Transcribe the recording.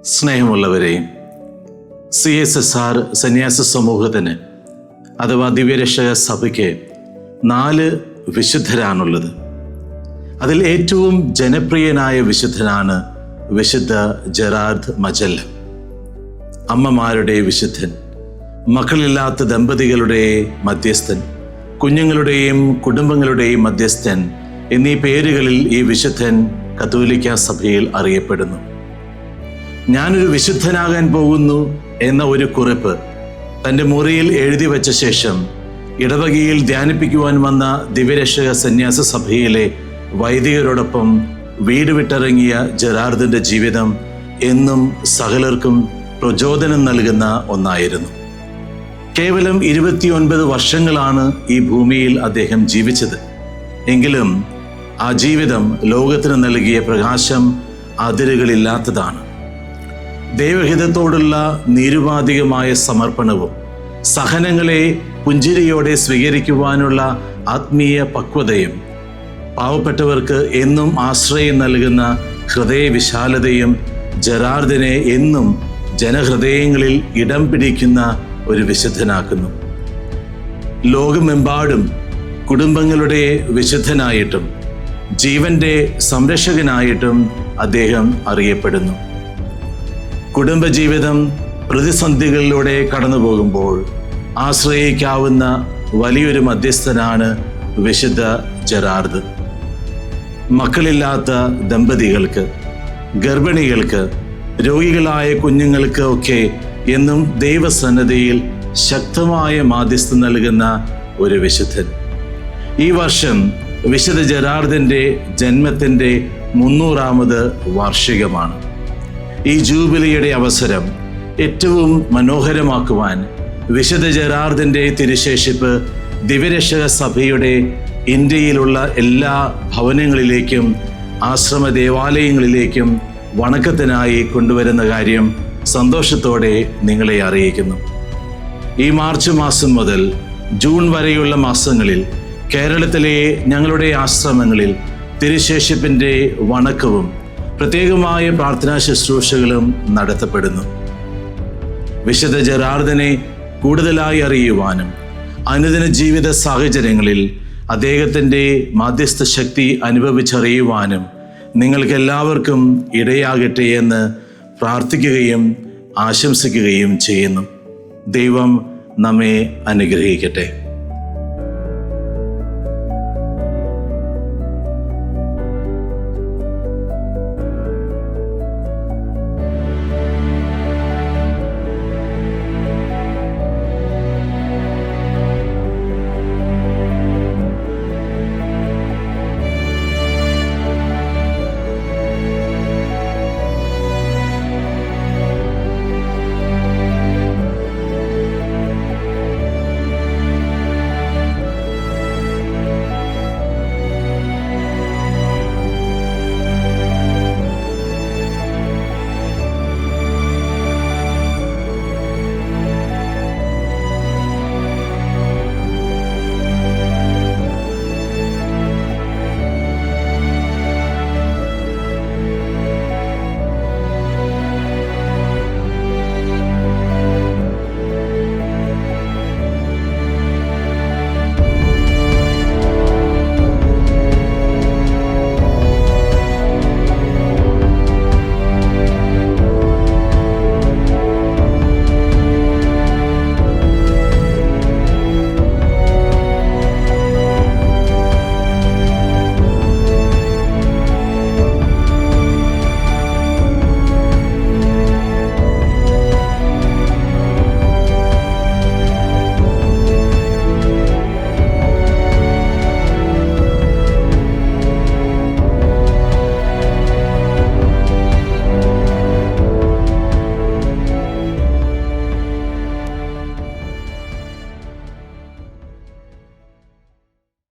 സ്നേഹമുള്ളവരെ, CSSR സന്യാസ സമൂഹത്തിന് അഥവാ ദിവ്യരക്ഷക സഭയ്ക്ക് 4 വിശുദ്ധരാണുള്ളത്. അതിൽ ഏറ്റവും ജനപ്രിയനായ വിശുദ്ധനാണ് വിശുദ്ധ ജെറാർഡ് മജല്ല. അമ്മമാരുടെ വിശുദ്ധൻ, മക്കളില്ലാത്ത ദമ്പതികളുടെ മധ്യസ്ഥൻ, കുഞ്ഞുങ്ങളുടെയും കുടുംബങ്ങളുടെയും മധ്യസ്ഥൻ എന്നീ പേരുകളിൽ ഈ വിശുദ്ധൻ കത്തോലിക്ക സഭയിൽ അറിയപ്പെടുന്നു. ഞാനൊരു വിശുദ്ധനാകാൻ പോകുന്നു എന്ന ഒരു കുറിപ്പ് തൻ്റെ മുറിയിൽ എഴുതി വച്ച ശേഷം ഇടവകയിൽ ധ്യാനിപ്പിക്കുവാൻ വന്ന ദിവ്യരക്ഷക സന്യാസ സഭയിലെ വൈദികരോടൊപ്പം വീട് വിട്ടിറങ്ങിയ ജെറാർഡിൻ്റെ ജീവിതം എന്നും സകലർക്കും പ്രചോദനം നൽകുന്ന ഒന്നായിരുന്നു. കേവലം 29 വർഷങ്ങളാണ് ഈ ഭൂമിയിൽ അദ്ദേഹം ജീവിച്ചത്. എങ്കിലും ആ ജീവിതം ലോകത്തിന് നൽകിയ പ്രകാശം അതിരുകളില്ലാത്തതാണ്. ദൈവഹിതത്തോടുള്ള നിരുപാധികമായ സമർപ്പണവും സഹനങ്ങളെ പുഞ്ചിരിയോടെ സ്വീകരിക്കുവാനുള്ള ആത്മീയ പക്വതയും പാവപ്പെട്ടവർക്ക് എന്നും ആശ്രയം നൽകുന്ന ഹൃദയവിശാലതയും ജെറാർഡിനെ എന്നും ജനഹൃദയങ്ങളിൽ ഇടം പിടിക്കുന്ന ഒരു വിശുദ്ധനാക്കുന്നു. ലോകമെമ്പാടും കുടുംബങ്ങളുടെ വിശുദ്ധനായിട്ടും ജീവന്റെ സംരക്ഷകനായിട്ടും അദ്ദേഹം അറിയപ്പെടുന്നു. കുടുംബജീവിതം പ്രതിസന്ധികളിലൂടെ കടന്നു പോകുമ്പോൾ ആശ്രയിക്കാവുന്ന വലിയൊരു മധ്യസ്ഥനാണ് വിശുദ്ധ ജെറാർഡ്. മക്കളില്ലാത്ത ദമ്പതികൾക്ക്, ഗർഭിണികൾക്ക്, രോഗികളായ കുഞ്ഞുങ്ങൾക്ക് ഒക്കെ എന്നും ദൈവസന്നദ്ധയിൽ ശക്തമായ മാധ്യസ്ഥം നൽകുന്ന ഒരു വിശുദ്ധൻ. ഈ വർഷം വിശുദ്ധ ജെറാർഡിൻ്റെ ജന്മത്തിൻ്റെ 300ാമത് വാർഷികമാണ്. ഈ ജൂബിലിയുടെ അവസരം ഏറ്റവും മനോഹരമാക്കുവാൻ വിശുദ്ധ ജെറാർഡിൻ്റെ തിരുശേഷിപ്പ് ദിവ്യരക്ഷക സഭയുടെ ഇന്ത്യയിലുള്ള എല്ലാ ഭവനങ്ങളിലേക്കും ആശ്രമ ദേവാലയങ്ങളിലേക്കും വണക്കത്തിനായി കൊണ്ടുവരുന്ന കാര്യം സന്തോഷത്തോടെ നിങ്ങളെ അറിയിക്കുന്നു. ഈ മാർച്ച് മാസം മുതൽ ജൂൺ വരെയുള്ള മാസങ്ങളിൽ കേരളത്തിലെ ഞങ്ങളുടെ ആശ്രമങ്ങളിൽ തിരുശേഷിപ്പിൻ്റെ വണക്കവും പ്രത്യേകമായ പ്രാർത്ഥനാ ശുശ്രൂഷകളും നടത്തപ്പെടുന്നു. വിശുദ്ധ ജെറാർഡിനെ കൂടുതലായി അറിയുവാനും അനുദിന ജീവിത സാഹചര്യങ്ങളിൽ അദ്ദേഹത്തിൻ്റെ മാധ്യസ്ഥ ശക്തി അനുഭവിച്ചറിയുവാനും നിങ്ങൾക്കെല്ലാവർക്കും ഇടയാകട്ടെ എന്ന് പ്രാർത്ഥിക്കുകയും ആശംസിക്കുകയും ചെയ്യുന്നു. ദൈവം നമ്മെ അനുഗ്രഹിക്കട്ടെ.